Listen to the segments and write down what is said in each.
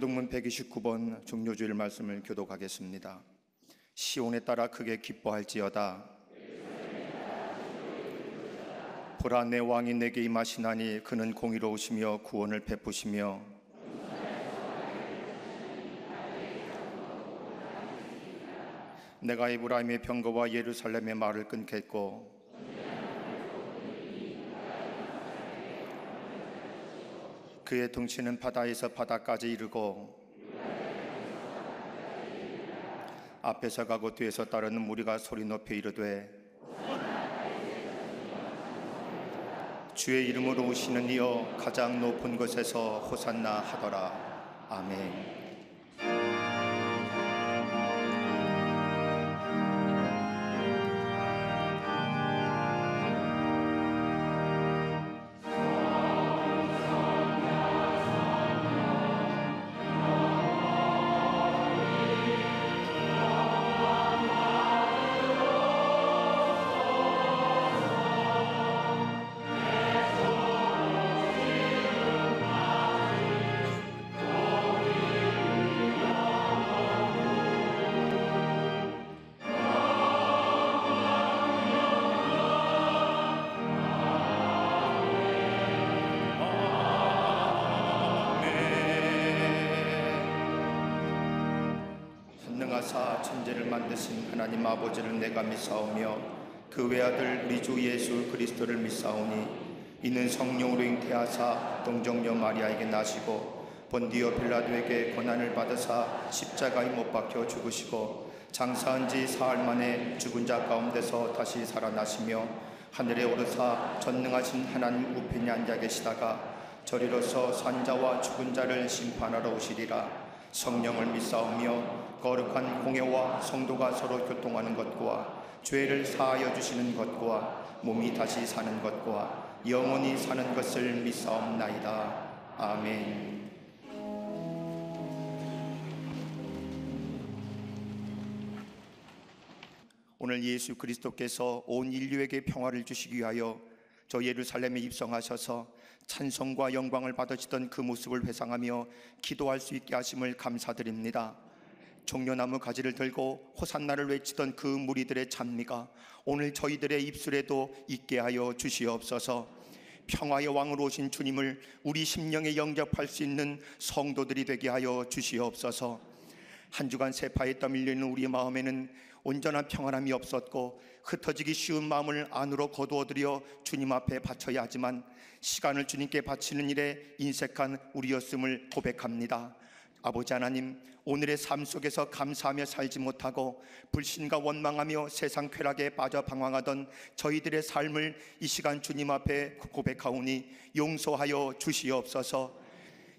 교독문 129번 종료주일 말씀을 교독하겠습니다. 시온에 따라 크게 기뻐할지어다. 보라, 내 왕이 내게 임하시나니 그는 공의로우시며 구원을 베푸시며 내가 에브라임의 병거와 예루살렘의 말을 끊겠고 그의 덩치는 바다에서 바다까지 이르고 앞에서 가고 뒤에서 따르는 무리가 소리 높여 이르되 주의 이름으로 오시는 이여 가장 높은 곳에서 호산나 하더라. 아멘. 천지를 만드신 하나님 아버지를 내가 믿사오며 그 외아들 우리 주 예수 그리스도를 믿사오니 이는 성령으로 잉태하사 동정녀 마리아에게 나시고 본디오 빌라도에게 고난을 받으사 십자가에 못 박혀 죽으시고 장사한 지 사흘 만에 죽은 자 가운데서 다시 살아나시며 하늘에 오르사 전능하신 하나님 우편에 앉아 계시다가 저리로서 산자와 죽은 자를 심판하러 오시리라. 성령을 믿사오며 거룩한 공회와 성도가 서로 교통하는 것과 죄를 사하여 주시는 것과 몸이 다시 사는 것과 영원히 사는 것을 믿사옵나이다. 아멘. 오늘 예수 그리스도께서 온 인류에게 평화를 주시기 위하여 저 예루살렘에 입성하셔서 찬송과 영광을 받으시던 그 모습을 회상하며 기도할 수 있게 하심을 감사드립니다. 종려나무 가지를 들고 호산나를 외치던 그 무리들의 찬미가 오늘 저희들의 입술에도 있게 하여 주시옵소서. 평화의 왕으로 오신 주님을 우리 심령에 영접할 수 있는 성도들이 되게 하여 주시옵소서. 한 주간 세파에 떠밀리는 우리의 마음에는 온전한 평안함이 없었고 흩어지기 쉬운 마음을 안으로 거두어들여 주님 앞에 바쳐야 하지만 시간을 주님께 바치는 일에 인색한 우리였음을 고백합니다. 아버지 하나님, 오늘의 삶 속에서 감사하며 살지 못하고 불신과 원망하며 세상 쾌락에 빠져 방황하던 저희들의 삶을 이 시간 주님 앞에 고백하오니 용서하여 주시옵소서.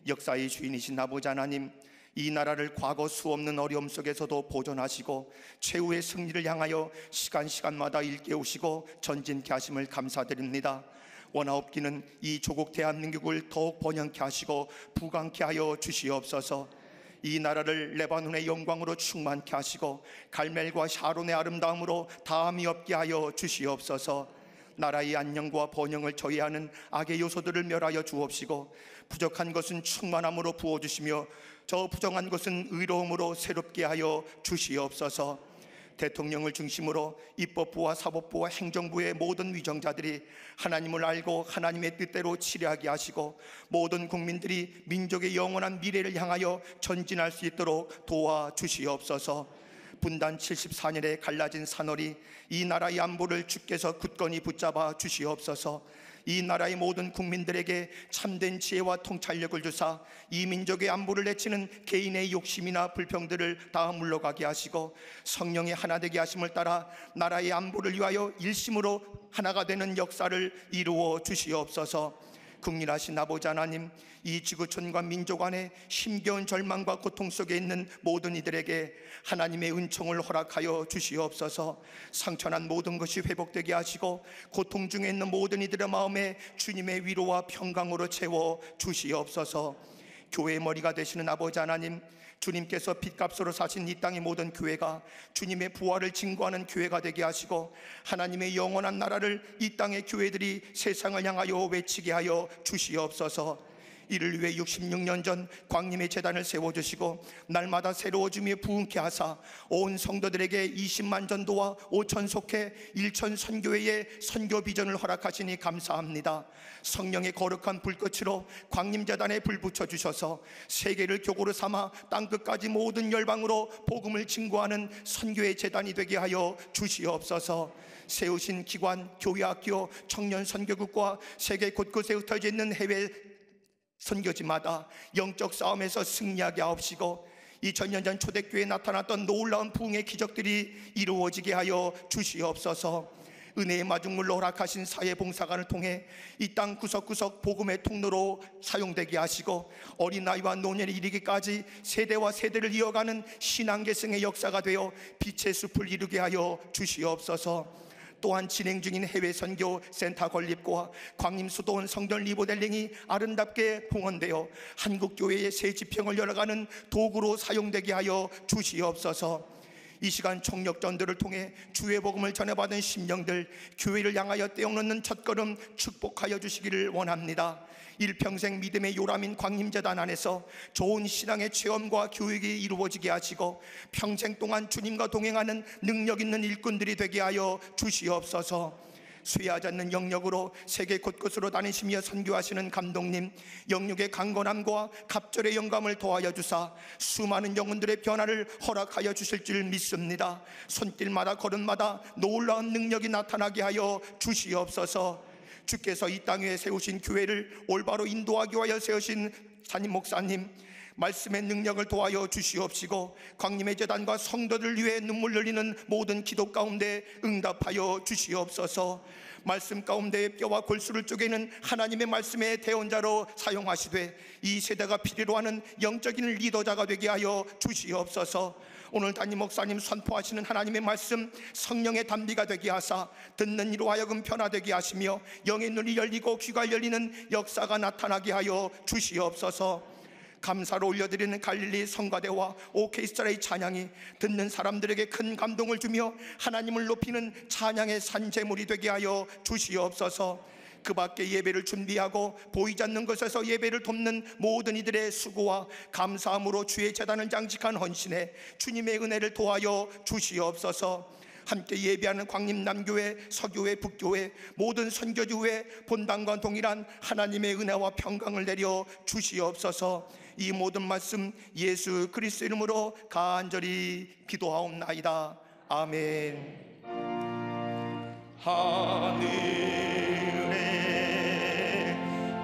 역사의 주인이신 아버지 하나님, 이 나라를 과거 수없는 어려움 속에서도 보존하시고 최후의 승리를 향하여 시간마다 일깨우시고 전진케 하심을 감사드립니다. 원하옵기는 이 조국 대한민국을 더욱 번영케 하시고 부강케 하여 주시옵소서. 이 나라를 레바논의 영광으로 충만케 하시고 갈멜과 샤론의 아름다움으로 다함이 없게 하여 주시옵소서. 나라의 안녕과 번영을 저해하는 악의 요소들을 멸하여 주옵시고 부족한 것은 충만함으로 부어주시며 저 부정한 것은 의로움으로 새롭게 하여 주시옵소서. 대통령을 중심으로 입법부와 사법부와 행정부의 모든 위정자들이 하나님을 알고 하나님의 뜻대로 치뢰하게 하시고 모든 국민들이 민족의 영원한 미래를 향하여 전진할 수 있도록 도와주시옵소서. 분단 74년에 갈라진 산월이 이 나라의 안보를 주께서 굳건히 붙잡아 주시옵소서. 이 나라의 모든 국민들에게 참된 지혜와 통찰력을 주사 이 민족의 안보를 내치는 개인의 욕심이나 불평들을 다 물러가게 하시고 성령의 하나 되게 하심을 따라 나라의 안보를 위하여 일심으로 하나가 되는 역사를 이루어 주시옵소서. 국민하신 아버지 하나님, 이 지구촌과 민족 안에 힘겨운 절망과 고통 속에 있는 모든 이들에게 하나님의 은총을 허락하여 주시옵소서. 상처난 모든 것이 회복되게 하시고 고통 중에 있는 모든 이들의 마음에 주님의 위로와 평강으로 채워 주시옵소서. 교회의 머리가 되시는 아버지 하나님, 주님께서 핏값으로 사신 이 땅의 모든 교회가 주님의 부활을 증거하는 교회가 되게 하시고 하나님의 영원한 나라를 이 땅의 교회들이 세상을 향하여 외치게 하여 주시옵소서. 이를 위해 66년 전 광림의 제단을 세워주시고 날마다 새로워지며 부흥케 하사 온 성도들에게 20만 전도와 5천 속회 1천 선교회의 선교 비전을 허락하시니 감사합니다. 성령의 거룩한 불꽃으로 광림제단에 불 붙여주셔서 세계를 교구로 삼아 땅끝까지 모든 열방으로 복음을 증거하는 선교의 제단이 되게 하여 주시옵소서. 세우신 기관, 교회학교, 청년 선교국과 세계 곳곳에 흩어져 있는 해외 선교지마다 영적 싸움에서 승리하게 하옵시고 2000년 전 초대교회에 나타났던 놀라운 부흥의 기적들이 이루어지게 하여 주시옵소서. 은혜의 마중물로 허락하신 사회봉사관을 통해 이 땅 구석구석 복음의 통로로 사용되게 하시고 어린아이와 노년에 이르기까지 세대와 세대를 이어가는 신앙계승의 역사가 되어 빛의 숲을 이루게 하여 주시옵소서. 또한 진행 중인 해외 선교 센터 건립과 광림 수도원 성전 리모델링이 아름답게 봉헌되어 한국 교회의 새 지평을 열어가는 도구로 사용되게 하여 주시옵소서. 이 시간 총력전들을 통해 주의 복음을 전해받은 심령들 교회를 향하여 떼어놓는 첫걸음 축복하여 주시기를 원합니다. 일평생 믿음의 요람인 광림재단 안에서 좋은 신앙의 체험과 교육이 이루어지게 하시고 평생 동안 주님과 동행하는 능력 있는 일꾼들이 되게 하여 주시옵소서. 쇠하지 않는 영역으로 세계 곳곳으로 다니시며 선교하시는 감독님, 영육의 강건함과 갑절의 영감을 도하여 주사 수많은 영혼들의 변화를 허락하여 주실 줄 믿습니다. 손길마다 걸음마다 놀라운 능력이 나타나게 하여 주시옵소서. 주께서 이 땅에 세우신 교회를 올바로 인도하기 위하여 세우신 담임 목사님, 말씀의 능력을 도하여 주시옵시고 광림의 제단과 성도들 위해 눈물 흘리는 모든 기도 가운데 응답하여 주시옵소서. 말씀 가운데 뼈와 골수를 쪼개는 하나님의 말씀의 대언자로 사용하시되 이 세대가 필요로 하는 영적인 리더자가 되게 하여 주시옵소서. 오늘 담임 목사님 선포하시는 하나님의 말씀 성령의 담비가 되게 하사 듣는 이로 하여금 변화되게 하시며 영의 눈이 열리고 귀가 열리는 역사가 나타나게 하여 주시옵소서. 감사로 올려드리는 갈릴리 성가대와 오케스트라의 찬양이 듣는 사람들에게 큰 감동을 주며 하나님을 높이는 찬양의 산재물이 되게 하여 주시옵소서. 그 밖에 예배를 준비하고 보이지 않는 것에서 예배를 돕는 모든 이들의 수고와 감사함으로 주의 제단을 장식한 헌신에 주님의 은혜를 도하여 주시옵소서. 함께 예배하는 광림남교회, 서교회, 북교회, 모든 선교주회 본당과 동일한 하나님의 은혜와 평강을 내려 주시옵소서. 이 모든 말씀 예수 그리스도 이름으로 간절히 기도하옵나이다. 아멘. 하늘에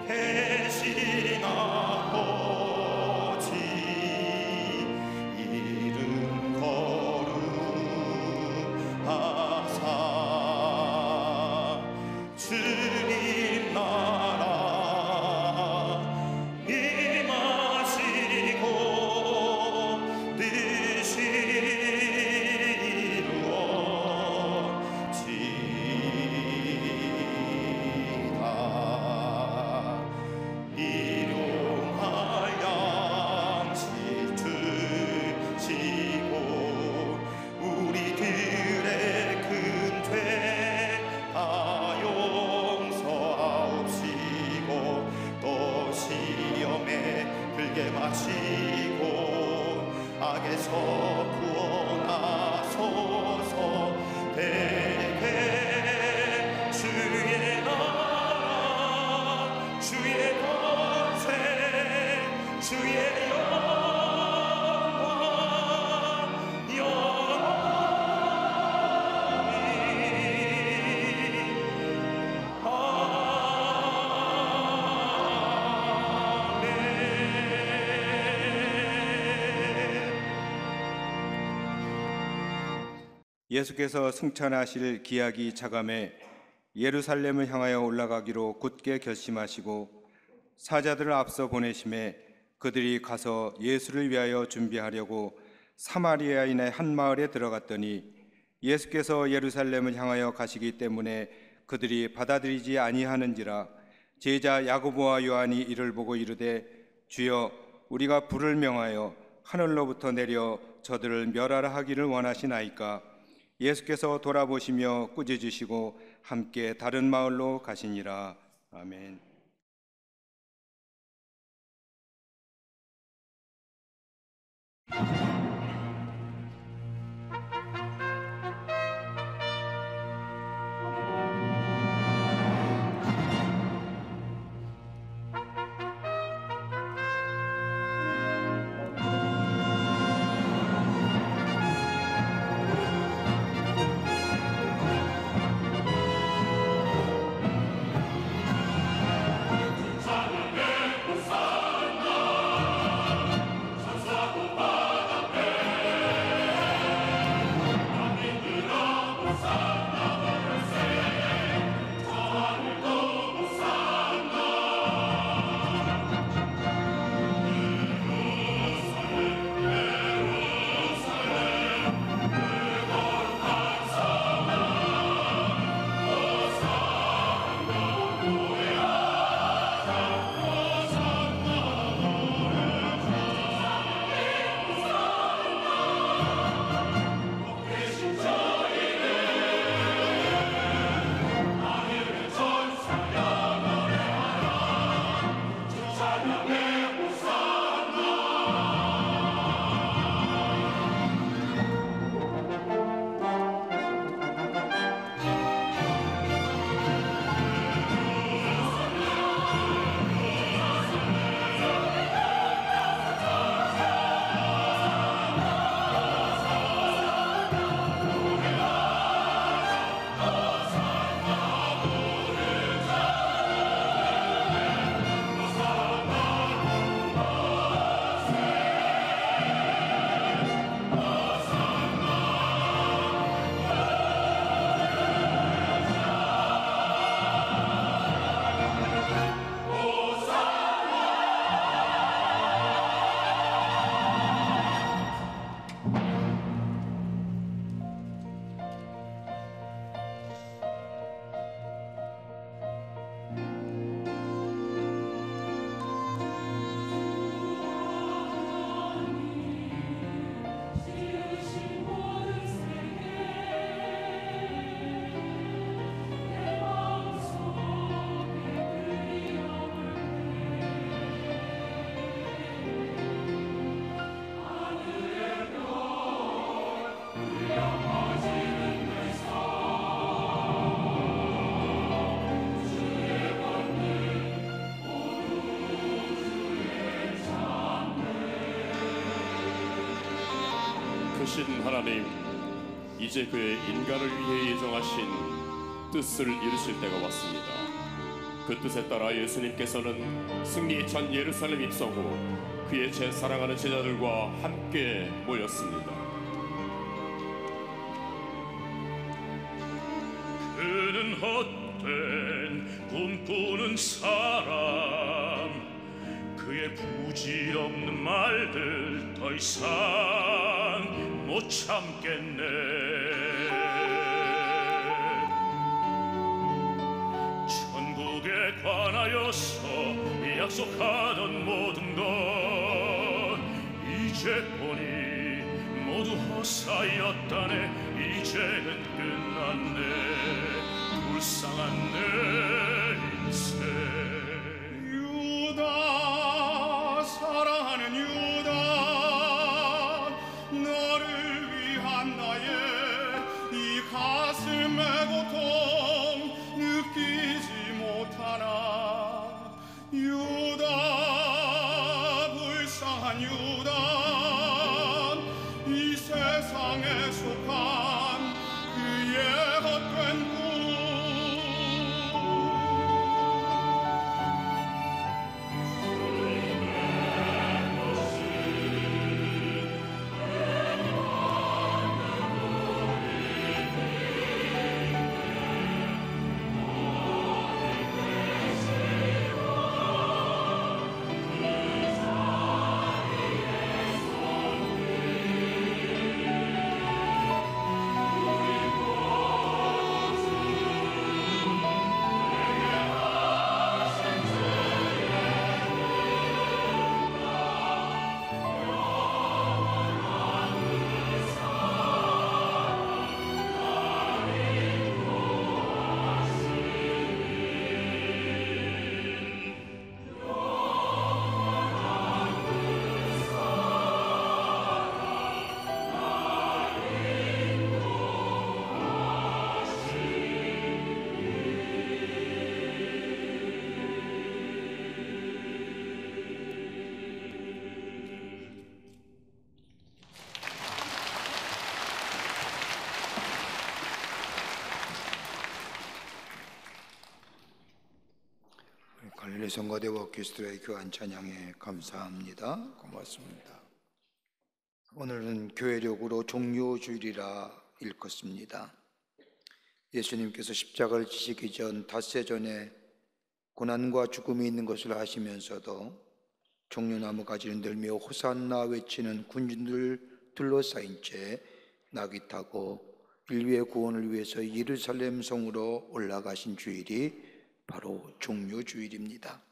계신 아버지 이름 거룩하사 주님 나라 임하시고 뜻이 마시고 악에서 구원하소서. 대개 주의 나라 주의 권세 주의 영광 예수께서 승천하실 기약이 차감해 예루살렘을 향하여 올라가기로 굳게 결심하시고 사자들을 앞서 보내심에 그들이 가서 예수를 위하여 준비하려고 사마리아인의 한 마을에 들어갔더니 예수께서 예루살렘을 향하여 가시기 때문에 그들이 받아들이지 아니하는지라. 제자 야고보와 요한이 이를 보고 이르되 주여 우리가 불을 명하여 하늘로부터 내려 저들을 멸하라 하기를 원하시나이까. 예수께서 돌아보시며 꾸짖으시고 함께 다른 마을로 가시니라. 아멘. 크신 하나님, 이제 그의 인간을 위해 예정하신 뜻을 이루실 때가 왔습니다. 그 뜻에 따라 예수님께서는 승리의 전 예루살렘 입성 후 그의 사랑하는 제자들과 함께 모였습니다. 그는 헛된 꿈꾸는 사람, 그의 부질없는 말들 더 이상 못 참겠네. 천국에 관하여서 약속하던 모든 것 이제 보니 모두 헛사였다네. 이제는 끝났네. 불쌍한 내 인생. 유다, 사랑하는 유다, 너를 위한 나의 이 가슴의 고통 느끼지 못하나. 유다, 불쌍한 유다, 이 세상에 속한 그의 헛된 꿈. 갈릴리 성가대와 그리스도의 교한 찬양에 감사합니다. 고맙습니다. 오늘은 교회력으로 종료주일이라 읽었습니다. 예수님께서 십자가를 지시기 전 닷새 전에 고난과 죽음이 있는 것을 아시면서도 종려나무 가지를 들며 호산나 외치는 군중들 둘러싸인 채 나귀 타고 인류의 구원을 위해서 예루살렘 성으로 올라가신 주일이 바로 종료주일입니다.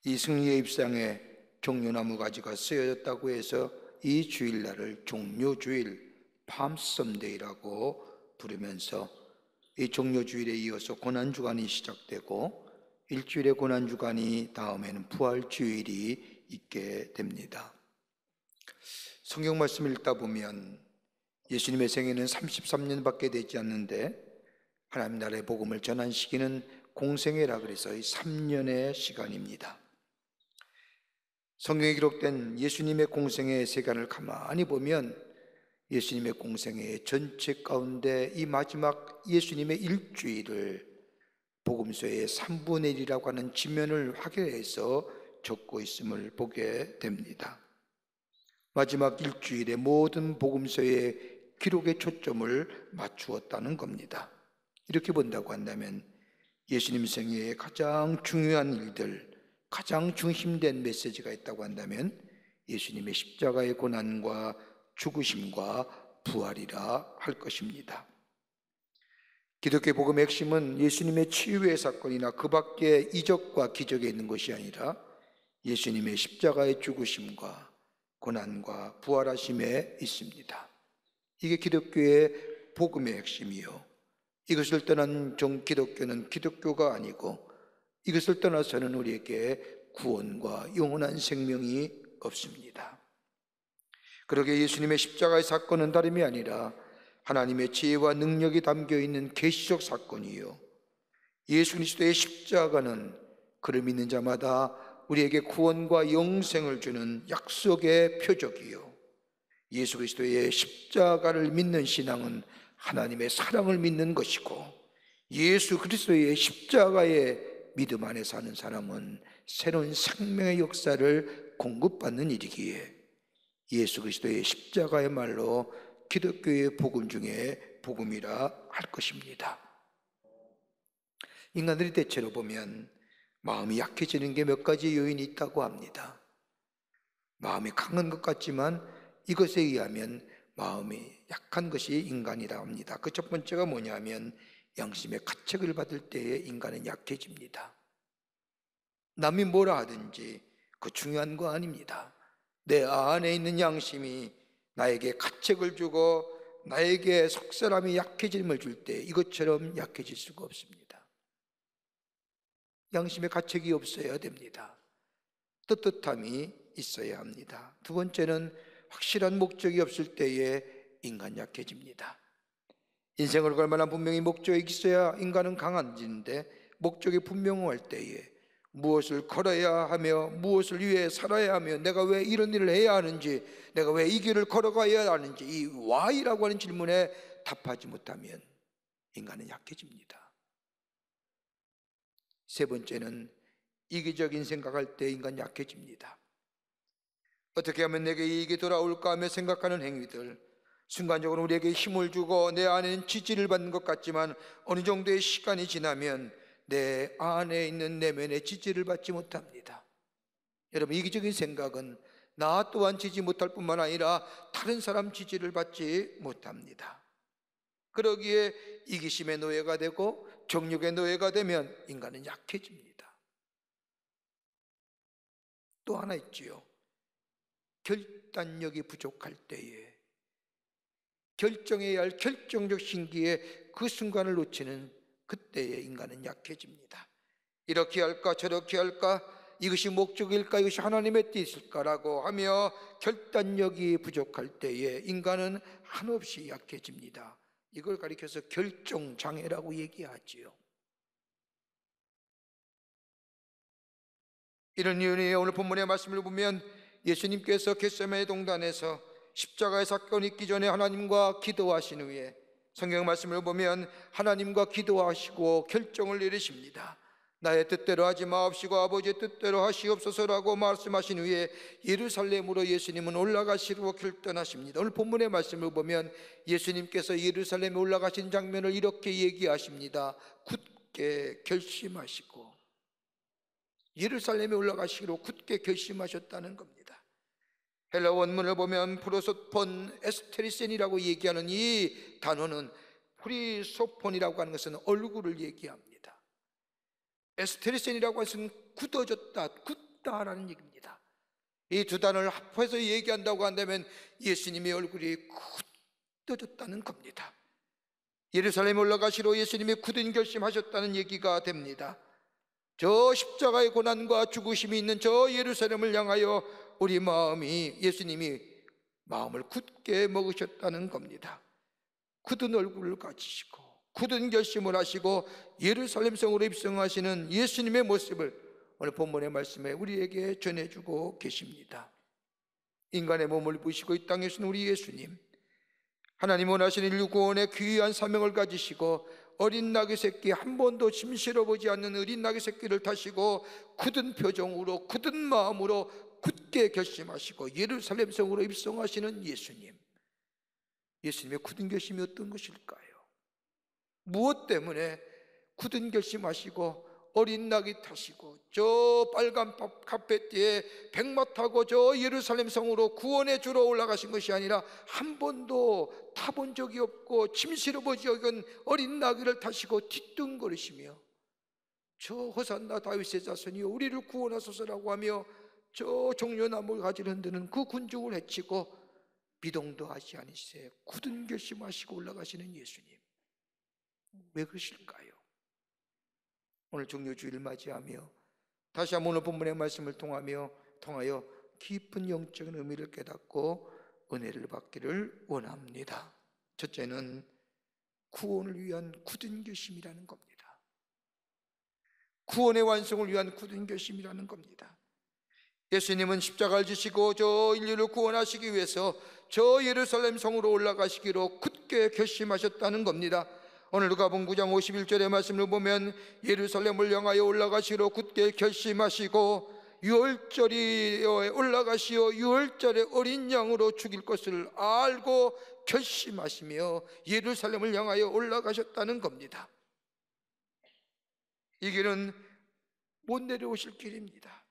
이 승리의 입상에 종려나무 가지가 쓰여졌다고 해서 이 주일날을 종료주일, 팜썸데이라고 부르면서 이 종료주일에 이어서 고난주간이 시작되고 일주일의 고난주간이 다음에는 부활주일이 있게 됩니다. 성경 말씀을 읽다 보면 예수님의 생애는 33년밖에 되지 않는데 하나님 나라의 복음을 전한 시기는 공생애라 그래서 3년의 시간입니다. 성경에 기록된 예수님의 공생애의 세간을 가만히 보면 예수님의 공생애의 전체 가운데 이 마지막 예수님의 일주일을 복음서의 3분의 1이라고 하는 지면을 확인해서 적고 있음을 보게 됩니다. 마지막 일주일에 모든 복음서의 기록의 초점을 맞추었다는 겁니다. 이렇게 본다고 한다면 예수님 생애의 가장 중요한 일들, 가장 중심된 메시지가 있다고 한다면 예수님의 십자가의 고난과 죽으심과 부활이라 할 것입니다. 기독교 복음의 핵심은 예수님의 치유의 사건이나 그 밖에 이적과 기적에 있는 것이 아니라 예수님의 십자가의 죽으심과 고난과 부활하심에 있습니다. 이게 기독교의 복음의 핵심이요, 이것을 떠난 기독교는 기독교가 아니고 이것을 떠나서는 우리에게 구원과 영원한 생명이 없습니다. 그러게 예수님의 십자가의 사건은 다름이 아니라 하나님의 지혜와 능력이 담겨있는 계시적 사건이요, 예수 그리스도의 십자가는 그를 믿는 자마다 우리에게 구원과 영생을 주는 약속의 표적이요, 예수 그리스도의 십자가를 믿는 신앙은 하나님의 사랑을 믿는 것이고, 예수 그리스도의 십자가의 믿음 안에 사는 사람은 새로운 생명의 역사를 공급받는 일이기에 예수 그리스도의 십자가의 말로 기독교의 복음 중에 복음이라 할 것입니다. 인간들이 대체로 보면 마음이 약해지는 게 몇 가지 요인이 있다고 합니다. 마음이 강한 것 같지만 이것에 의하면 마음이 약한 것이 인간이라 합니다. 그 첫 번째가 뭐냐면 양심의 가책을 받을 때에 인간은 약해집니다. 남이 뭐라 하든지 그 중요한 거 아닙니다. 내 안에 있는 양심이 나에게 가책을 주고 나에게 속사람이 약해짐을 줄 때 이것처럼 약해질 수가 없습니다. 양심의 가책이 없어야 됩니다. 떳떳함이 있어야 합니다. 두 번째는 확실한 목적이 없을 때에 인간 약해집니다. 인생을 걸 만한 분명히 목적이 있어야 인간은 강해지는데, 목적이 분명할 때에 무엇을 걸어야 하며 무엇을 위해 살아야 하며 내가 왜 이런 일을 해야 하는지, 내가 왜 이 길을 걸어가야 하는지, 이 why라고 하는 질문에 답하지 못하면 인간은 약해집니다. 세 번째는 이기적인 생각할 때 인간 약해집니다. 어떻게 하면 내게 이익이 돌아올까 하며 생각하는 행위들, 순간적으로 우리에게 힘을 주고 내 안에는 지지를 받는 것 같지만 어느 정도의 시간이 지나면 내 안에 있는 내면의 지지를 받지 못합니다. 여러분, 이기적인 생각은 나 또한 지지 못할 뿐만 아니라 다른 사람 지지를 받지 못합니다. 그러기에 이기심의 노예가 되고 정욕의 노예가 되면 인간은 약해집니다. 또 하나 있지요. 결단력이 부족할 때에, 결정해야 할 결정적 신기에 그 순간을 놓치는 그때에 인간은 약해집니다. 이렇게 할까 저렇게 할까, 이것이 목적일까 이것이 하나님의 뜻일까라고 하며 결단력이 부족할 때에 인간은 한없이 약해집니다. 이걸 가리켜서 결정장애라고 얘기하지요. 이런 이유에 오늘 본문의 말씀을 보면 예수님께서 겟세마네 동산에서 십자가의 사건이 있기 전에 하나님과 기도하신 후에 성경 말씀을 보면 하나님과 기도하시고 결정을 내리십니다. 나의 뜻대로 하지 마옵시고 아버지의 뜻대로 하시옵소서라고 말씀하신 후에 예루살렘으로 예수님은 올라가시려고 결단하십니다. 오늘 본문의 말씀을 보면 예수님께서 예루살렘에 올라가신 장면을 이렇게 얘기하십니다. 굳게 결심하시고, 예루살렘에 올라가시기로 굳게 결심하셨다는 겁니다. 헬라 원문을 보면 프로소폰 에스테리센이라고 얘기하는 이 단어는, 프리소폰이라고 하는 것은 얼굴을 얘기합니다. 에스테리센이라고 하는 것은 굳어졌다, 굳다라는 얘기입니다. 이 두 단어를 합해서 얘기한다고 한다면 예수님의 얼굴이 굳어졌다는 겁니다. 예루살렘에 올라가시러 예수님이 굳은 결심하셨다는 얘기가 됩니다. 저 십자가의 고난과 죽으심이 있는 저 예루살렘을 향하여 우리 마음이, 예수님이 마음을 굳게 먹으셨다는 겁니다. 굳은 얼굴을 가지시고 굳은 결심을 하시고 예루살렘 성으로 입성하시는 예수님의 모습을 오늘 본문의 말씀에 우리에게 전해주고 계십니다. 인간의 몸을 입으시고 이 땅에 오신 우리 예수님, 하나님 원하시는 인류 구원의 귀한 사명을 가지시고 어린 나귀 새끼, 한 번도 짐 실어보지 않는 어린 나귀 새끼를 타시고 굳은 표정으로 굳은 마음으로 굳게 결심하시고 예루살렘 성으로 입성하시는 예수님, 예수님의 굳은 결심이 어떤 것일까요? 무엇 때문에 굳은 결심하시고 어린 나귀 타시고 저 빨간 카페트에 백마 타고 저 예루살렘 성으로 구원의 주로 올라가신 것이 아니라 한 번도 타본 적이 없고 짐 실어본 적이 없는 어린 나귀를 타시고 뒤뚱거리시며 저 호산나 다윗의 자손이여 우리를 구원하소서라고 하며 저 종려나무 가지를 흔드는 그 군중을 해치고 비동도 하지 아니시세 굳은 결심하시고 올라가시는 예수님, 왜 그러실까요? 오늘 종료주일을 맞이하며 다시 한번 오늘 본문의 말씀을 통하여 깊은 영적인 의미를 깨닫고 은혜를 받기를 원합니다. 첫째는 구원을 위한 굳은 결심이라는 겁니다. 구원의 완성을 위한 굳은 결심이라는 겁니다. 예수님은 십자가를 지시고 저 인류를 구원하시기 위해서 저 예루살렘 성으로 올라가시기로 굳게 결심하셨다는 겁니다. 오늘 누가복음 9장 51절의 말씀을 보면 예루살렘을 향하여 올라가시기로 굳게 결심하시고 유월절이 올라가시어 유월절에 어린 양으로 죽일 것을 알고 결심하시며 예루살렘을 향하여 올라가셨다는 겁니다. 이 길은 못 내려오실 길입니다.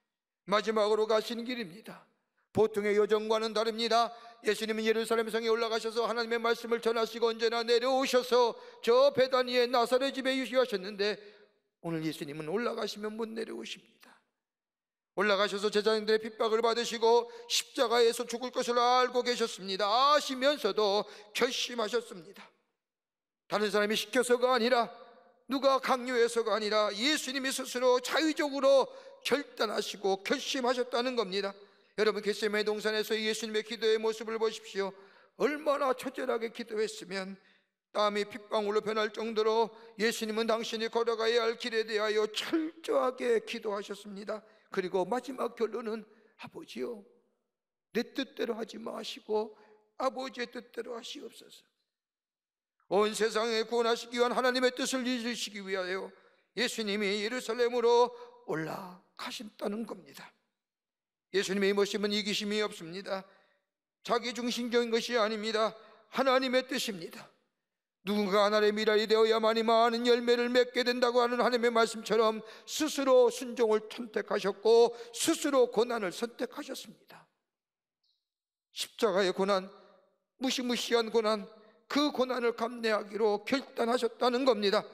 마지막으로 가시는 길입니다. 보통의 여정과는 다릅니다. 예수님은 예루살렘 성에 올라가셔서 하나님의 말씀을 전하시고 언제나 내려오셔서 저 베다니의 나사렛 집에 유시하셨는데 오늘 예수님은 올라가시면 못 내려오십니다. 올라가셔서 제자들의 핍박을 받으시고 십자가에서 죽을 것을 알고 계셨습니다. 아시면서도 결심하셨습니다. 다른 사람이 시켜서가 아니라, 누가 강요해서가 아니라 예수님이 스스로 자의적으로 결단하시고 결심하셨다는 겁니다. 여러분, 겟세마네 동산에서 예수님의 기도의 모습을 보십시오. 얼마나 처절하게 기도했으면 땀이 핏방울로 변할 정도로 예수님은 당신이 걸어가야 할 길에 대하여 철저하게 기도하셨습니다. 그리고 마지막 결론은, 아버지요, 내 뜻대로 하지 마시고 아버지의 뜻대로 하시옵소서. 온 세상을 구원하시기 위한 하나님의 뜻을 이루시기 위하여 예수님이 예루살렘으로 올라가신다는 겁니다. 예수님의 모습은 이기심이 없습니다. 자기 중심적인 것이 아닙니다. 하나님의 뜻입니다. 누군가 하나님의 미랄이 되어야만이 많은 열매를 맺게 된다고 하는 하나님의 말씀처럼 스스로 순종을 선택하셨고 스스로 고난을 선택하셨습니다. 십자가의 고난, 무시무시한 고난, 그 고난을 감내하기로 결단하셨다는 겁니다.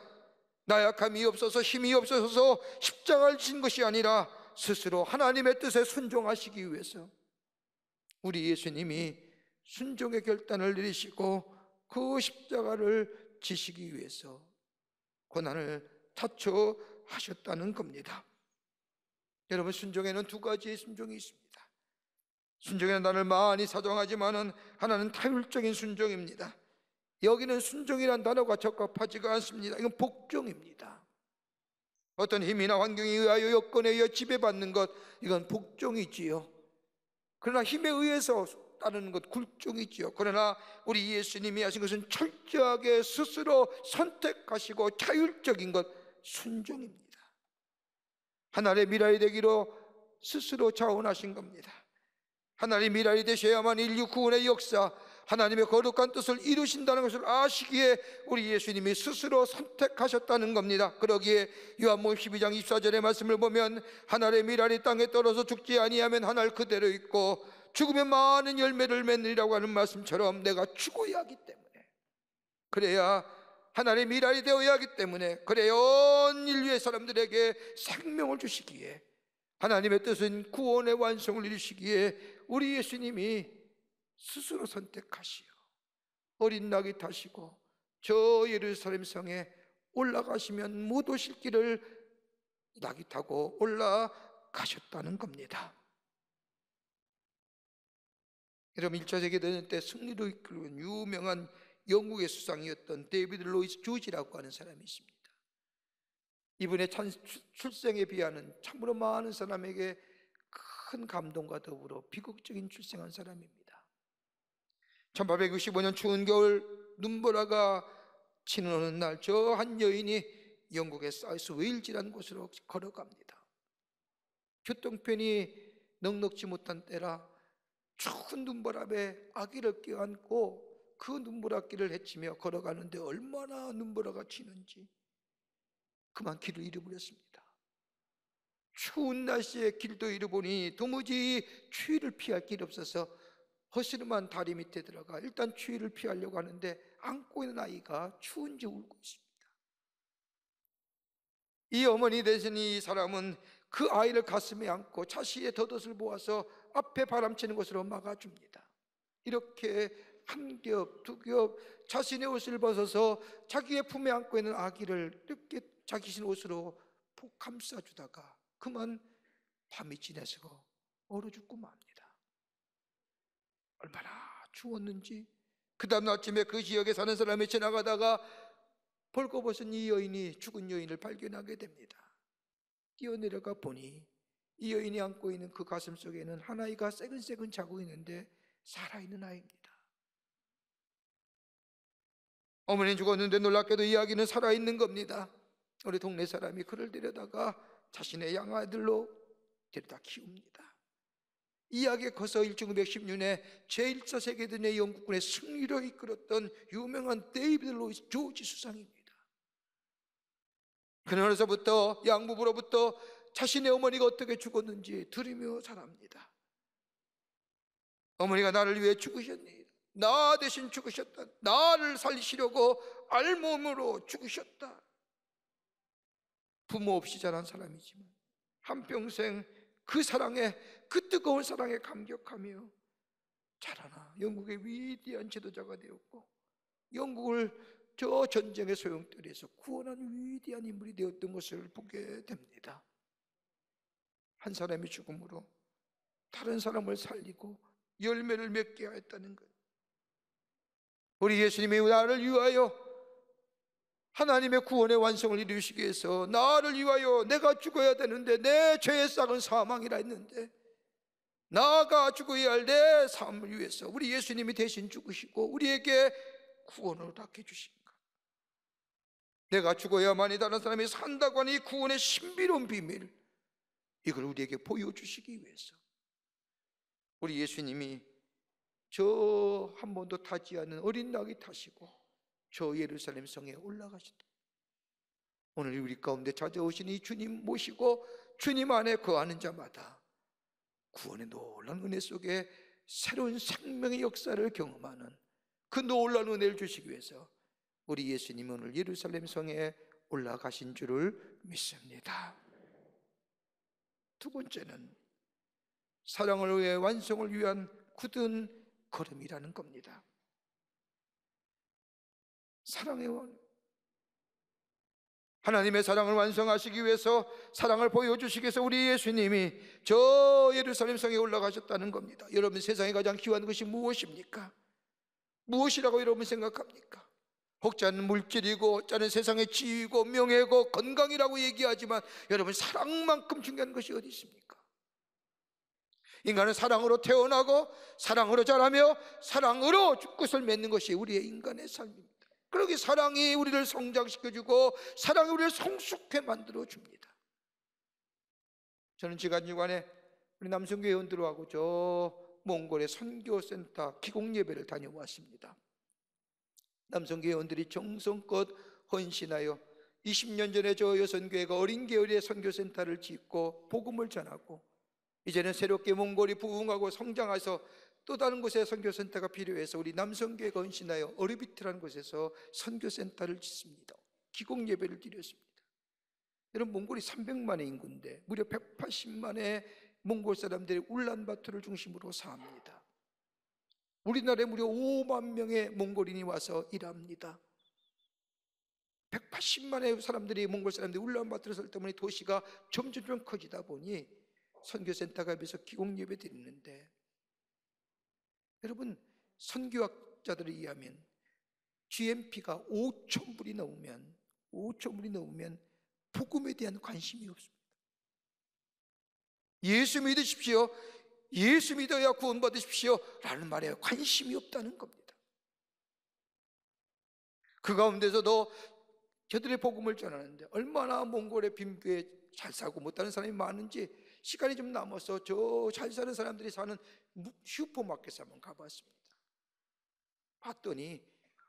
나약함이 없어서 힘이 없어서 십자가를 진 것이 아니라 스스로 하나님의 뜻에 순종하시기 위해서 우리 예수님이 순종의 결단을 내리시고 그 십자가를 지시기 위해서 고난을 자초하셨다는 겁니다. 여러분, 순종에는 두 가지의 순종이 있습니다. 순종에는 나를 많이 사정하지만은 하나는 타율적인 순종입니다. 여기는 순종이란 단어가 적합하지가 않습니다. 이건 복종입니다. 어떤 힘이나 환경에 의하여 여건에 의해 지배받는 것, 이건 복종이지요. 그러나 힘에 의해서 따르는 것, 굴종이지요. 그러나 우리 예수님이 하신 것은 철저하게 스스로 선택하시고 자율적인 것, 순종입니다. 하나님의 미랄이 되기로 스스로 자원하신 겁니다. 하나님의 미랄이 되셔야만 인류 구원의 역사, 하나님의 거룩한 뜻을 이루신다는 것을 아시기에 우리 예수님이 스스로 선택하셨다는 겁니다. 그러기에 요한복음 12장 24절의 말씀을 보면 하나님의 미랄이 땅에 떨어져 죽지 아니하면 한 알 그대로 있고 죽으면 많은 열매를 맺으리라고 하는 말씀처럼 내가 죽어야 하기 때문에, 그래야 하나님의 미랄이 되어야 하기 때문에, 그래야 온 인류의 사람들에게 생명을 주시기에, 하나님의 뜻은 구원의 완성을 이루시기에 우리 예수님이 스스로 선택하시어 어린 낙이 타시고 저 예루살렘 성에 올라가시면 못 오실 길을 낙이 타고 올라가셨다는 겁니다. 여러분, 1차 세계대전 때 승리로 이끌은 유명한 영국의 수상이었던 데이비드 로이스 주지라고 하는 사람이 있습니다. 이분의 출생에 비하는 참으로 많은 사람에게 큰 감동과 더불어 비극적인 출생한 사람입니다. 1865년 추운 겨울 눈보라가 치는 어느 날 저 한 여인이 영국의 사우스 웨일즈라는 곳으로 걸어갑니다. 교통편이 넉넉지 못한 때라 추운 눈보라에 아기를 껴안고 그 눈보라길을 헤치며 걸어가는데 얼마나 눈보라가 치는지 그만 길을 잃어버렸습니다. 추운 날씨에 길도 잃어보니 도무지 추위를 피할 길이 없어서 허스름한 다리 밑에 들어가 일단 추위를 피하려고 하는데 안고 있는 아이가 추운지 울고 있습니다. 이 어머니 되신 이 사람은 그 아이를 가슴에 안고 자신의 덧옷을 모아서 앞에 바람치는 것으로 막아줍니다. 이렇게 한 겹, 두 겹 자신의 옷을 벗어서 자기의 품에 안고 있는 아기를 이렇게 자기 옷으로 푹 감싸주다가 그만 밤이 지나서 얼어 죽고 맙니다. 얼마나 추웠는지 그 다음 아침에 그 지역에 사는 사람이 지나가다가 벌거벗은 이 여인이 죽은 여인을 발견하게 됩니다. 뛰어내려가 보니 이 여인이 안고 있는 그 가슴 속에는 한 아이가 새근새근 자고 있는데 살아있는 아이입니다. 어머니는 죽었는데 놀랍게도 이 아기는 살아있는 겁니다. 우리 동네 사람이 그를 데려다가 자신의 양아들로 데려다 키웁니다. 이 아기가 커서 1916년에 제1차 세계대전의 영국군의 승리를 이끌었던 유명한 데이비드 로이스 조지 수상입니다. 그날에서부터 양부부로부터 자신의 어머니가 어떻게 죽었는지 들으며 자랍니다. 어머니가 나를 위해 죽으셨니? 나 대신 죽으셨다. 나를 살리시려고 알몸으로 죽으셨다. 부모 없이 자란 사람이지만 한평생 그 사랑에, 그 뜨거운 사랑에 감격하며 자라나 영국의 위대한 지도자가 되었고 영국을 저 전쟁의 소용돌이에서 구원한 위대한 인물이 되었던 것을 보게 됩니다. 한 사람의 죽음으로 다른 사람을 살리고 열매를 맺게 하였다는 것. 우리 예수님이 나를 위하여 하나님의 구원의 완성을 이루시기 위해서 나를 위하여 내가 죽어야 되는데 내 죄의 싹은 사망이라 했는데 나가 죽어야 할 내 삶을 위해서 우리 예수님이 대신 죽으시고 우리에게 구원을 닦게 주신 것. 내가 죽어야만이 다른 사람이 산다고 하는 이 구원의 신비로운 비밀, 이걸 우리에게 보여주시기 위해서 우리 예수님이 저 한 번도 타지 않은 어린 낙이 타시고 저 예루살렘 성에 올라가시다. 오늘 우리 가운데 찾아오신 이 주님 모시고 주님 안에 거하는 자마다 구원의 놀라운 은혜 속에 새로운 생명의 역사를 경험하는 그 놀라운 은혜를 주시기 위해서 우리 예수님이 오늘 예루살렘 성에 올라가신 줄을 믿습니다. 두 번째는 사랑을 위해 완성을 위한 굳은 걸음이라는 겁니다. 사랑의 원, 하나님의 사랑을 완성하시기 위해서 사랑을 보여주시기 위해서 우리 예수님이 저 예루살렘 성에 올라가셨다는 겁니다. 여러분, 세상에 가장 귀한 것이 무엇입니까? 무엇이라고 여러분 생각합니까? 혹자는 물질이고 혹자는 세상의 지위고 명예고 건강이라고 얘기하지만 여러분, 사랑만큼 중요한 것이 어디 있습니까? 인간은 사랑으로 태어나고 사랑으로 자라며 사랑으로 끝을 맺는 것이 우리의 인간의 삶입니다. 그러기 사랑이 우리를 성장시켜주고 사랑이 우리를 성숙해 만들어줍니다. 저는 지간주간에 우리 남성교회 회원들하고 저 몽골의 선교센터 기공예배를 다녀왔습니다. 남성교회 회원들이 정성껏 헌신하여 20년 전에 저 여선교회가 어린 계열의 선교센터를 짓고 복음을 전하고 이제는 새롭게 몽골이 부흥하고 성장해서 또 다른 곳에 선교센터가 필요해서 우리 남성교회가 헌신하여 어르비트라는 곳에서 선교센터를 짓습니다. 기공예배를 드렸습니다. 여러분, 몽골이 300만의 인구인데 무려 180만의 몽골 사람들이 울란바토르를 중심으로 삽니다. 우리나라에 무려 5만 명의 몽골인이 와서 일합니다. 180만의 사람들이 몽골 사람들이 울란바토르에 살 때문에 도시가 점점 커지다 보니 선교센터가 옆에서 기공예배 드리는데, 여러분, 선교학자들에 의하면 GNP가 5,000불이 넘으면 복음에 대한 관심이 없습니다. 예수 믿으십시오, 예수 믿어야 구원받으십시오 라는 말에 관심이 없다는 겁니다. 그 가운데서도 저들의 복음을 전하는데 얼마나 몽골의 빈교에 잘 살고 못하는 사람이 많은지 시간이 좀 남아서 저 잘 사는 사람들이 사는 슈퍼마켓에 한번 가봤습니다. 봤더니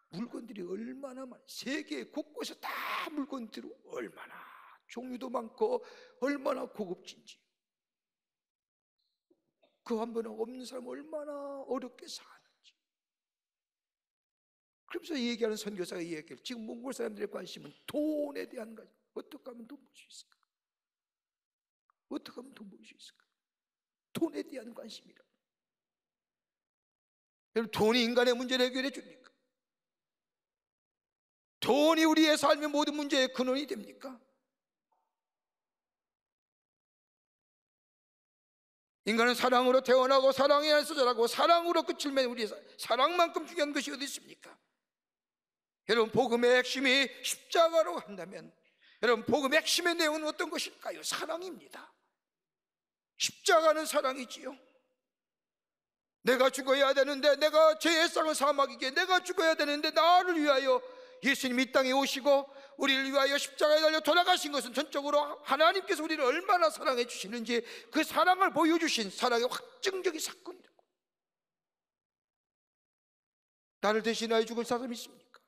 물건들이 얼마나 많아요. 세계 곳곳에 다 물건들이 얼마나 종류도 많고 얼마나 고급진지, 그 한 번에 없는 사람은 얼마나 어렵게 사는지. 그러면서 얘기하는 선교사가 얘기해요. 지금 몽골 사람들의 관심은 돈에 대한 거죠. 어떻게 하면 돈 벌 수 있을까? 어떻게 하면 돈 벌 수 있을까? 돈에 대한 관심이라. 여러분, 돈이 인간의 문제를 해결해 줍니까? 돈이 우리의 삶의 모든 문제의 근원이 됩니까? 인간은 사랑으로 태어나고 사랑에 안에서 자라고 사랑으로 끝을 맺는 우리의 사랑만큼 중요한 것이 어디 있습니까? 여러분, 복음의 핵심이 십자가로 한다면 여러분, 복음의 핵심의 내용은 어떤 것일까요? 사랑입니다. 십자가는 사랑이지요. 내가 죽어야 되는데, 내가 죄의 쌍을 사막이기에 내가 죽어야 되는데 나를 위하여 예수님이 이 땅에 오시고 우리를 위하여 십자가에 달려 돌아가신 것은 전적으로 하나님께서 우리를 얼마나 사랑해 주시는지 그 사랑을 보여주신 사랑의 확증적인 사건이라고. 나를 대신하여 죽을 사람이 있습니까?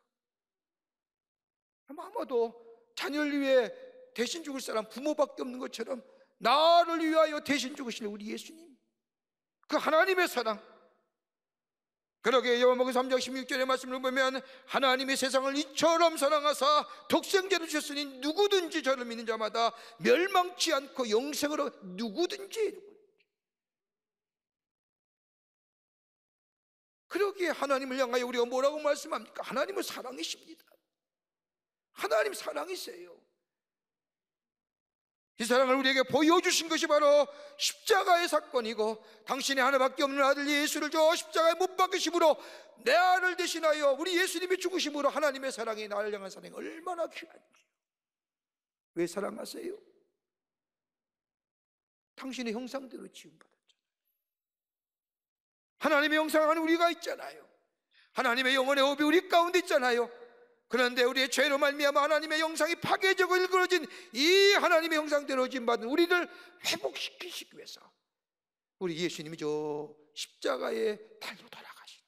아마도 자녀를 위해 대신 죽을 사람 부모밖에 없는 것처럼 나를 위하여 대신 죽으시는 우리 예수님, 그 하나님의 사랑. 그러게 요한복음 3장 16절의 말씀을 보면 하나님의 세상을 이처럼 사랑하사 독생자를 주셨으니 누구든지 저를 믿는 자마다 멸망치 않고 영생으로, 누구든지. 그러기에 하나님을 향하여 우리가 뭐라고 말씀합니까? 하나님은 사랑이십니다. 하나님 사랑이세요. 이 사랑을 우리에게 보여주신 것이 바로 십자가의 사건이고, 당신의 하나밖에 없는 아들 예수를 저 십자가에 못 박으심으로 나를 대신하여 우리 예수님이 죽으심으로 하나님의 사랑이, 나를 향한 사랑이 얼마나 귀한지. 왜 사랑하세요? 당신의 형상대로 지음받았잖아요. 하나님의 형상 안에 우리가 있잖아요. 하나님의 영혼의 호흡이 우리 가운데 있잖아요. 그런데 우리의 죄로 말미암아 하나님의 형상이 파괴되고 일그러진 이 하나님의 형상대로 지음받은 우리를 회복시키시기 위해서 우리 예수님이 저 십자가에 달려 돌아가신,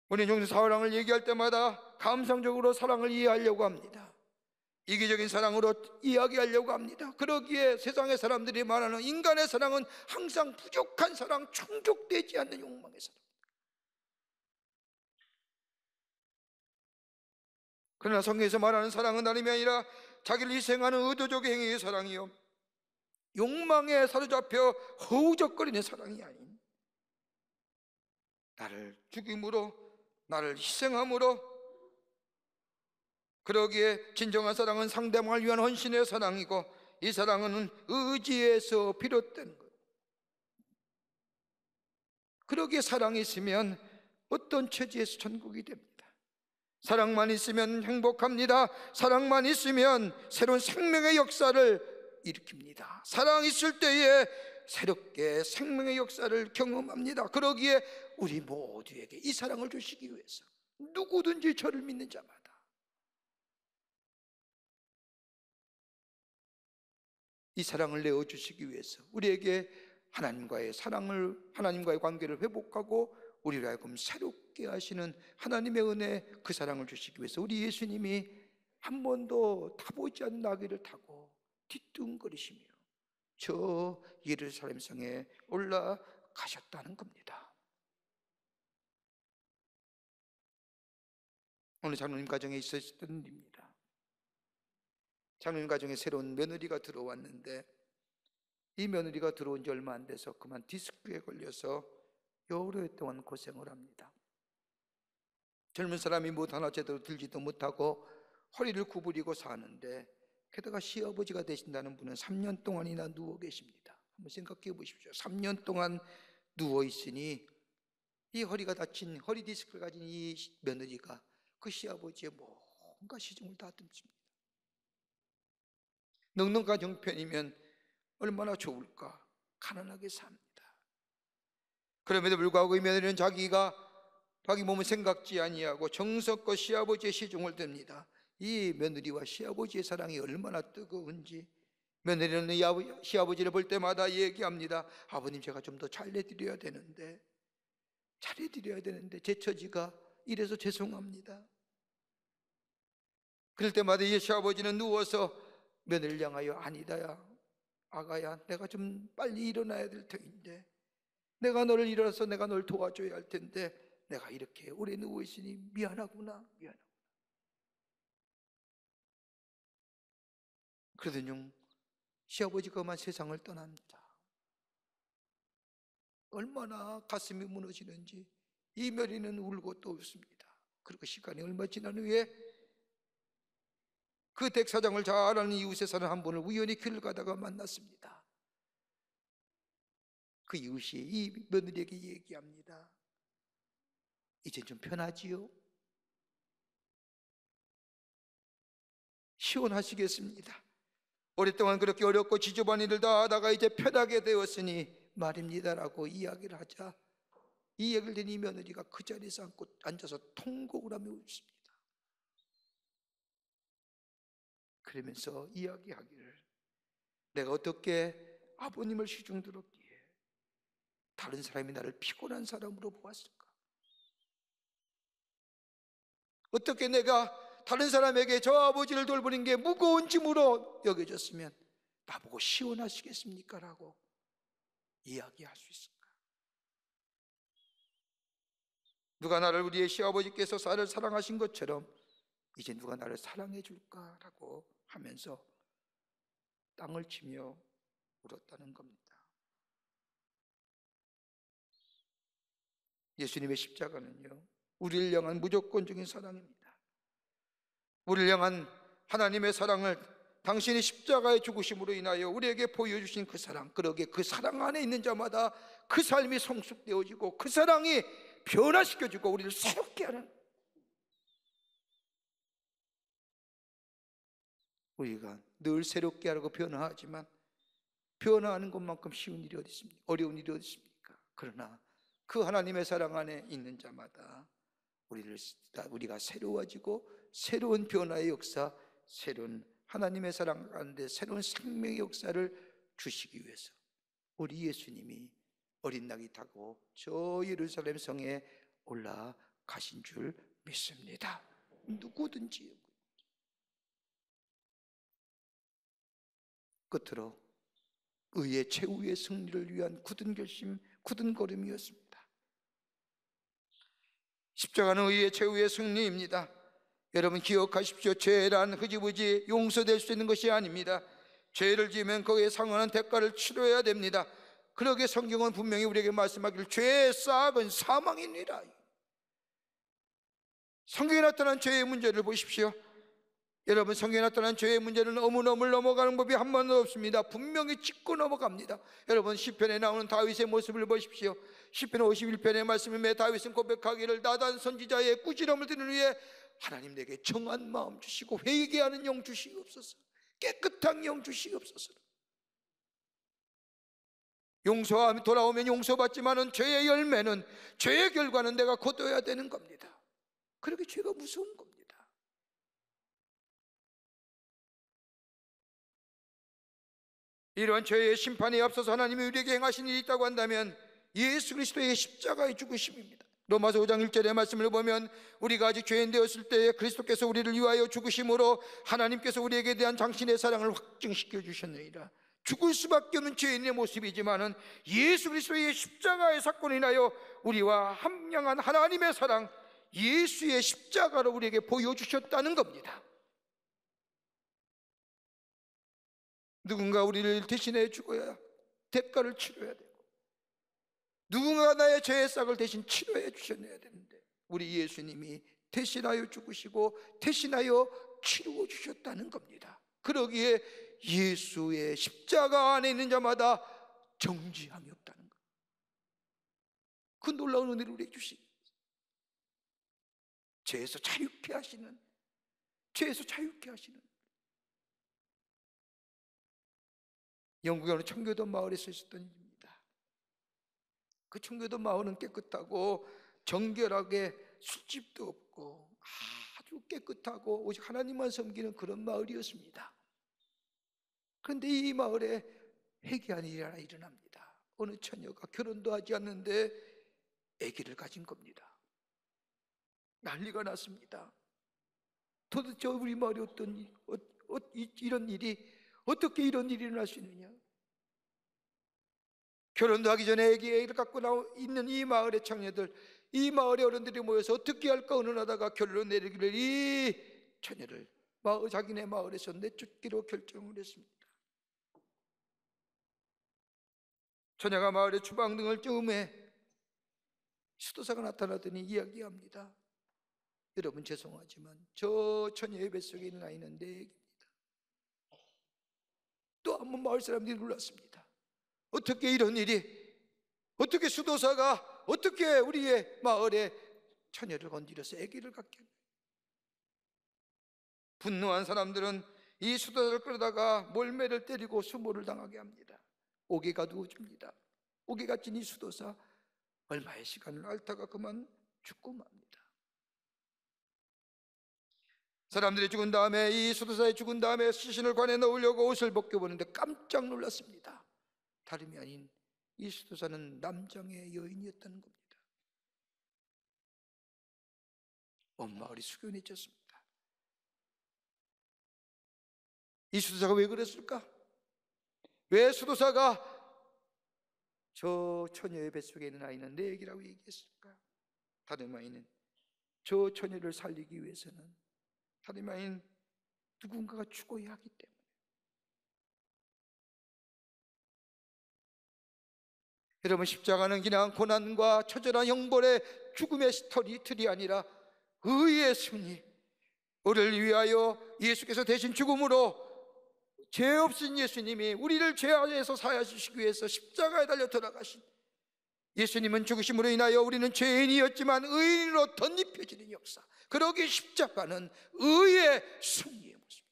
우리는 여기서 사랑을 얘기할 때마다 감상적으로 사랑을 이해하려고 합니다. 이기적인 사랑으로 이야기하려고 합니다. 그러기에 세상의 사람들이 말하는 인간의 사랑은 항상 부족한 사랑, 충족되지 않는 욕망의 사랑. 그러나 성경에서 말하는 사랑은 다름이 아니라 자기를 희생하는 의도적 행위의 사랑이요, 욕망에 사로잡혀 허우적거리는 사랑이 아닌, 나를 죽임으로, 나를 희생함으로. 그러기에 진정한 사랑은 상대방을 위한 헌신의 사랑이고, 이 사랑은 의지에서 비롯된 것. 그러기에 사랑이 있으면 어떤 처지에서 천국이 됩니다. 사랑만 있으면 행복합니다. 사랑만 있으면 새로운 생명의 역사를 일으킵니다. 사랑이 있을 때에 새롭게 생명의 역사를 경험합니다. 그러기에 우리 모두에게 이 사랑을 주시기 위해서 누구든지 저를 믿는 자마다 이 사랑을 내어주시기 위해서 우리에게 하나님과의 사랑을, 하나님과의 관계를 회복하고 우리를 하여금 새롭게 하시는 하나님의 은혜, 그 사랑을 주시기 위해서 우리 예수님이 한 번도 타보지 않은 나귀를 타고 뒤뚱거리시며 저 예루살렘 성에 올라가셨다는 겁니다. 오늘 장로님 가정에 있었던 일입니다. 장로님 가정에 새로운 며느리가 들어왔는데, 이 며느리가 들어온 지 얼마 안 돼서 그만 디스크에 걸려서 여러 해 동안 고생을 합니다. 젊은 사람이 못 하나 제대로 들지도 못하고 허리를 구부리고 사는데, 게다가 시아버지가 되신다는 분은 3년 동안이나 누워 계십니다. 한번 생각해 보십시오. 3년 동안 누워 있으니 이 허리가 다친, 허리 디스크를 가진 이 며느리가 그 시아버지의 뭔가 시중을 다듬습니다. 넉넉한 형편이면 얼마나 좋을까. 가난하게 삽니다. 그럼에도 불구하고 이 며느리는 자기 몸을 생각지 아니하고 정성껏 시아버지의 시중을 듭니다. 이 며느리와 시아버지의 사랑이 얼마나 뜨거운지 며느리는 시아버지를 볼 때마다 얘기합니다. 아버님, 제가 좀 더 잘해드려야 되는데 제 처지가 이래서 죄송합니다. 그럴 때마다 이 시아버지는 누워서 며느리를 향하여, 아니다야, 아가야, 내가 좀 빨리 일어나야 될 터인데, 내가 너를 일어나서 내가 널 도와줘야 할 텐데 내가 이렇게 오래 누워있으니 미안하구나. 그러더니 시아버지가 그만 세상을 떠납니다. 얼마나 가슴이 무너지는지 이 며느리는 울고 또 웃습니다. 그리고 시간이 얼마 지난 후에 그 댁사장을 잘 아는 이웃에 사는 한 분을 우연히 길을 가다가 만났습니다. 그 이웃이 이 며느리에게 얘기합니다. 이제 좀 편하지요? 시원하시겠습니다. 오랫동안 그렇게 어렵고 지저분한 일을 다 하다가 이제 편하게 되었으니 말입니다라고 이야기를 하자, 이 얘기를 들은 이 며느리가 그 자리에서 앉아서 통곡을 하며 웃습니다. 그러면서 이야기하기를, 내가 어떻게 아버님을 시중 들었기에 다른 사람이 나를 피곤한 사람으로 보았을까? 어떻게 내가 다른 사람에게 저 아버지를 돌보는 게 무거운 짐으로 여겨졌으면 나보고 시원하시겠습니까? 라고 이야기할 수 있을까? 누가 나를 우리의 시아버지께서 나를 사랑하신 것처럼 이제 누가 나를 사랑해 줄까라고 하면서 땅을 치며 울었다는 겁니다. 예수님의 십자가는요, 우리를 향한 무조건적인 사랑입니다. 우리를 향한 하나님의 사랑을 당신이 십자가의 죽으심으로 인하여 우리에게 보여주신 그 사랑, 그러기에 그 사랑 안에 있는 자마다 그 삶이 성숙되어지고 그 사랑이 변화시켜주고 우리를 새롭게 하는, 우리가 늘 새롭게 하려고 변화하지만 변화하는 것만큼 쉬운 일이 어디 있습니까? 어려운 일이 어디 있습니까? 그러나 그 하나님의 사랑 안에 있는 자마다 우리가 새로워지고 새로운 변화의 역사, 새로운 하나님의 사랑 가운데 새로운 생명의 역사를 주시기 위해서 우리 예수님이 어린 낙이 타고 저 예루살렘 성에 올라가신 줄 믿습니다. 누구든지. 끝으로 의의 최후의 승리를 위한 굳은 결심, 굳은 걸음이었습니다. 십자가는 의의 최후의 승리입니다. 여러분 기억하십시오. 죄란 흐지부지 용서될 수 있는 것이 아닙니다. 죄를 지으면 거기에 상응하는 대가를 치러야 됩니다. 그러기에 성경은 분명히 우리에게 말씀하기를 죄의 싹은 사망이니라. 성경에 나타난 죄의 문제를 보십시오. 여러분 성경에 나타난 죄의 문제는 어물어물 넘어가는 법이 한 번도 없습니다. 분명히 짚고 넘어갑니다. 여러분 시편에 나오는 다윗의 모습을 보십시오. 시편 51편의 말씀에 다윗은 고백하기를, 나단 선지자의 꾸지람을 듣는 후에 하나님 내게 정한 마음 주시고 회개하는 영 주시옵소서, 깨끗한 영 주시옵소서. 용서함이 돌아오면 용서받지만은 죄의 열매는, 죄의 결과는 내가 거둬야 되는 겁니다. 그렇게 죄가 무서운 겁니다. 이러한 죄의 심판에 앞서서 하나님이 우리에게 행하신 일이 있다고 한다면 예수 그리스도의 십자가의 죽으심입니다. 로마서 5장 1절의 말씀을 보면 우리가 아직 죄인 되었을 때에 그리스도께서 우리를 위하여 죽으심으로 하나님께서 우리에게 대한 당신의 사랑을 확증시켜 주셨느니라. 죽을 수밖에 없는 죄인의 모습이지만은 예수 그리스도의 십자가의 사건으로 인하여 우리와 함량한 하나님의 사랑, 예수의 십자가로 우리에게 보여주셨다는 겁니다. 누군가 우리를 대신해 죽어야 대가를 치러야 되고, 누군가 나의 죄의 싹을 대신 치료해 주셔야 되는데 우리 예수님이 대신하여 죽으시고 대신하여 치루어 주셨다는 겁니다. 그러기에 예수의 십자가 안에 있는 자마다 정죄함이 없다는 것, 그 놀라운 은혜를 우리에게 주신, 죄에서 자유케 하시는, 죄에서 자유케 하시는. 영국의 어느 청교도 마을에 있었던 일입니다. 그 청교도 마을은 깨끗하고 정결하게 술집도 없고 아주 깨끗하고 오직 하나님만 섬기는 그런 마을이었습니다. 그런데 이 마을에 회개한 일이 하나 일어납니다. 어느 처녀가 결혼도 하지 않는데 아기를 가진 겁니다. 난리가 났습니다. 도대체 우리 마을에 이런 일이 어떻게 이런 일이 일어날 수 있느냐? 결혼도 하기 전에 아기를 갖고 있는 이 마을의 청년들, 이 마을의 어른들이 모여서 어떻게 할까 의논하다가 결론 내리기를 이 처녀를 자기네 마을에서 내쫓기로 결정을 했습니다. 처녀가 마을의 주방등을 쯤에 수도사가 나타나더니 이야기합니다. 여러분 죄송하지만 저 처녀의 뱃속에 있는 아이는 내 아기입니다. 또 한 번 마을 사람들이 놀랐습니다. 어떻게 이런 일이, 어떻게 수도사가 어떻게 우리의 마을에 처녀를 건드려서 아기를 갖게 했나? 분노한 사람들은 이 수도사를 끌어다가 몰매를 때리고 수모를 당하게 합니다. 옥에 가두어 줍니다. 옥에 갇힌 이 수도사 얼마의 시간을 앓다가 그만 죽고 맙니다. 사람들이 죽은 다음에, 이 수도사의 죽은 다음에 시신을 관에 넣으려고 옷을 벗겨보는데 깜짝 놀랐습니다. 다름이 아닌 이 수도사는 남장의 여인이었다는 겁니다. 온 마을이 숙연해졌습니다. 이 수도사가 왜 그랬을까? 왜 수도사가 저 처녀의 뱃속에 있는 아이는 내 애기라고 얘기했을까? 다름 아닌 저 처녀를 살리기 위해서는 다름 아닌 누군가가 죽어야 하기 때문에. 여러분, 십자가는 그냥 고난과 처절한 형벌의 죽음의 틀이 아니라 의의 승리, 우리를 위하여 예수께서 대신 죽음으로 죄 없으신 예수님이 우리를 죄에서 사하시기 위해서 십자가에 달려 돌아가신, 예수님은 죽으심으로 인하여 우리는 죄인이었지만 의인으로 덧입혀지는 역사, 그러기에 십자가는 의의 승리의 모습입니다.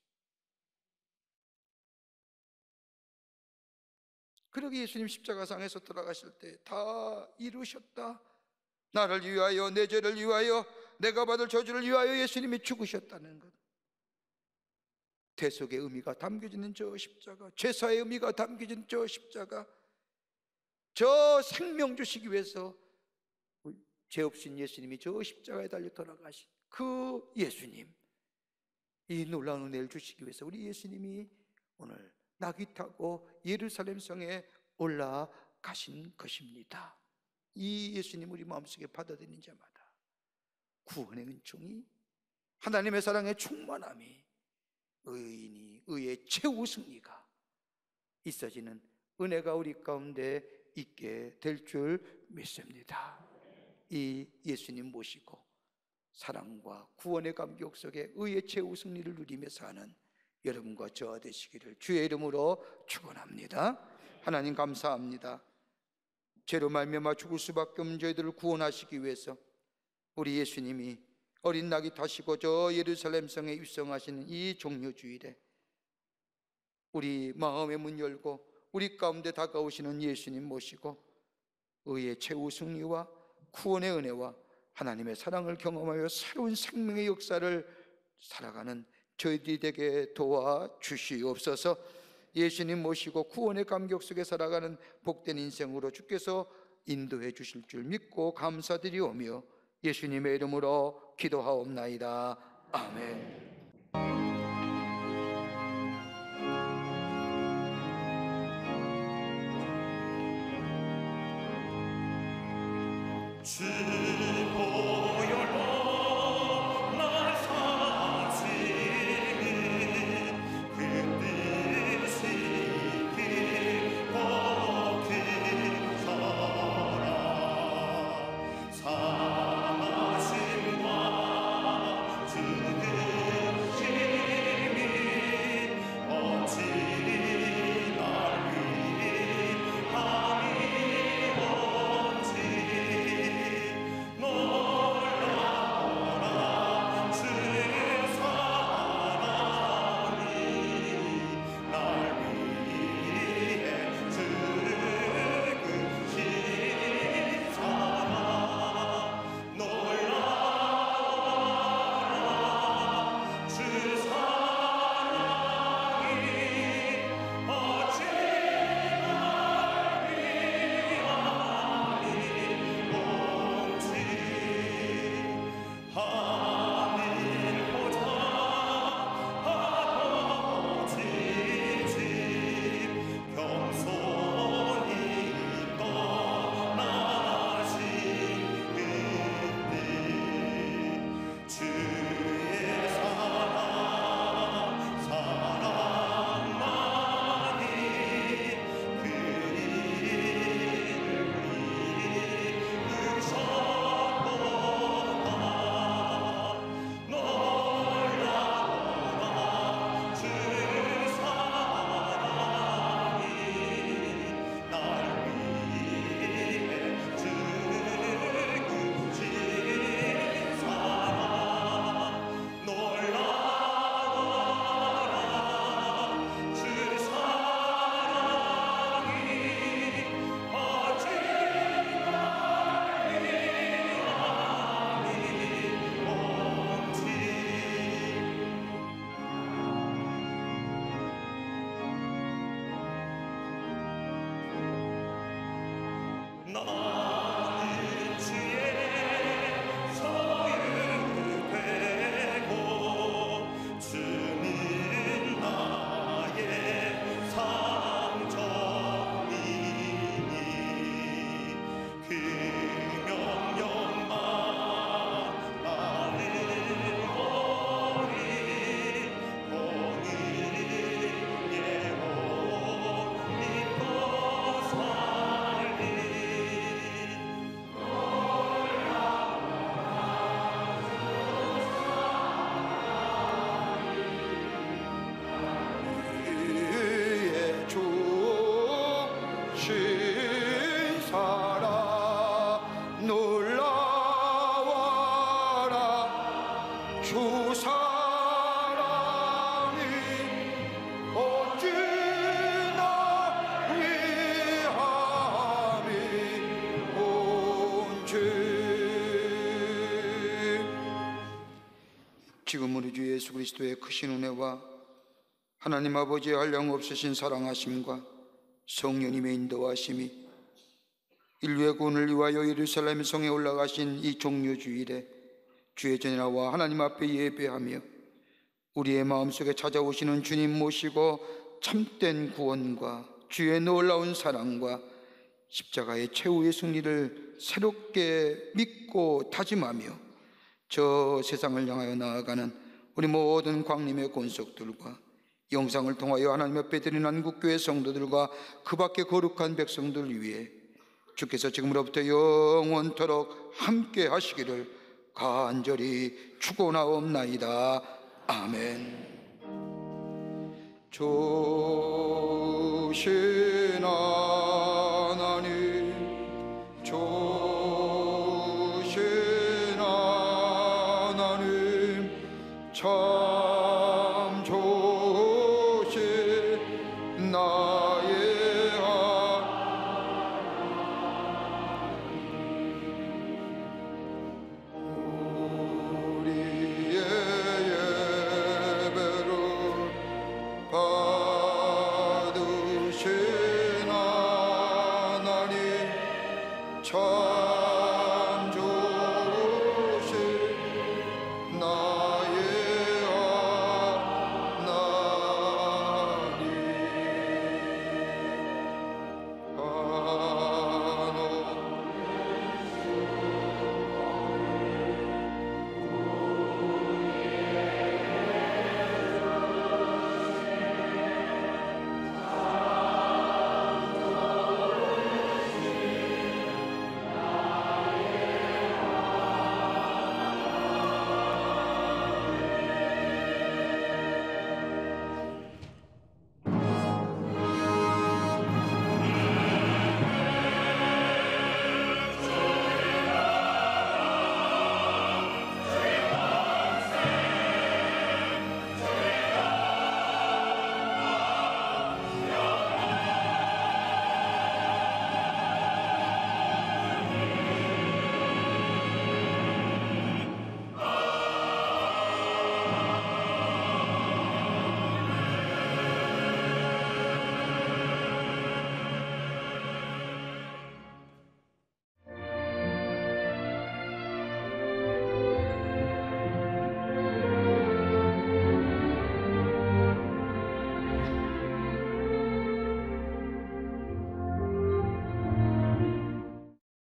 그러기에 예수님 십자가상에서 돌아가실 때 다 이루셨다, 나를 위하여, 내 죄를 위하여, 내가 받을 저주를 위하여 예수님이 죽으셨다는 것, 대속의 의미가 담겨지는 저 십자가, 제사의 의미가 담겨진 저 십자가, 저 생명 주시기 위해서 죄 없으신 예수님이 저 십자가에 달려 돌아가신 그 예수님, 이 놀라운 은혜를 주시기 위해서 우리 예수님이 오늘 나귀 타고 예루살렘 성에 올라가신 것입니다. 이 예수님 우리 마음속에 받아들이는 자마다 구원의 은총이, 하나님의 사랑의 충만함이, 의인이 의의 최후 승리가 있어지는 은혜가 우리 가운데 있게 될 줄 믿습니다. 이 예수님 모시고 사랑과 구원의 감격 속에 의의 최후 승리를 누리며 사는 여러분과 저와 되시기를 주의 이름으로 축원합니다. 하나님 감사합니다. 죄로 말미암아 죽을 수밖에 없는 저희들을 구원하시기 위해서 우리 예수님이 어린 낙이 타시고 저 예루살렘 성에 입성하시는 이 종료주일에 우리 마음의 문 열고 우리 가운데 다가오시는 예수님 모시고 의의 최후 승리와 구원의 은혜와 하나님의 사랑을 경험하여 새로운 생명의 역사를 살아가는 저희들이 되게 도와주시옵소서. 예수님 모시고 구원의 감격 속에 살아가는 복된 인생으로 주께서 인도해 주실 줄 믿고 감사드리오며 예수님의 이름으로 기도하옵나이다. 아멘. 널 나는 주의 소유되고 주는 나의 상전이니 그 명령만 나는 오리 공의의 옷 입고 살리 위에 주신 사랑 놀라워라 주 사랑이 어찌나 위함이 온지. 지금 우리 주 예수 그리스도의 크신 은혜와 하나님 아버지의 한량없으신 사랑하심과 성령님의 인도하심이 인류의 구원을 위하여 예루살렘 성에 올라가신 이 종료주일에 주의 전에 나와 하나님 앞에 예배하며 우리의 마음속에 찾아오시는 주님 모시고 참된 구원과 주의 놀라운 사랑과 십자가의 최후의 승리를 새롭게 믿고 다짐하며 저 세상을 향하여 나아가는 우리 모든 광림의 권속들과 영상을 통하여 하나님 앞에 드리는 한국교회 성도들과 그 밖의 거룩한 백성들을 위해 주께서 지금으로부터 영원토록 함께 하시기를 간절히 축원하옵나이다. 아멘. 조신 하나님, 조신 하나님, 참 조신 나의 우리의 예배를 받으신 하나님, 참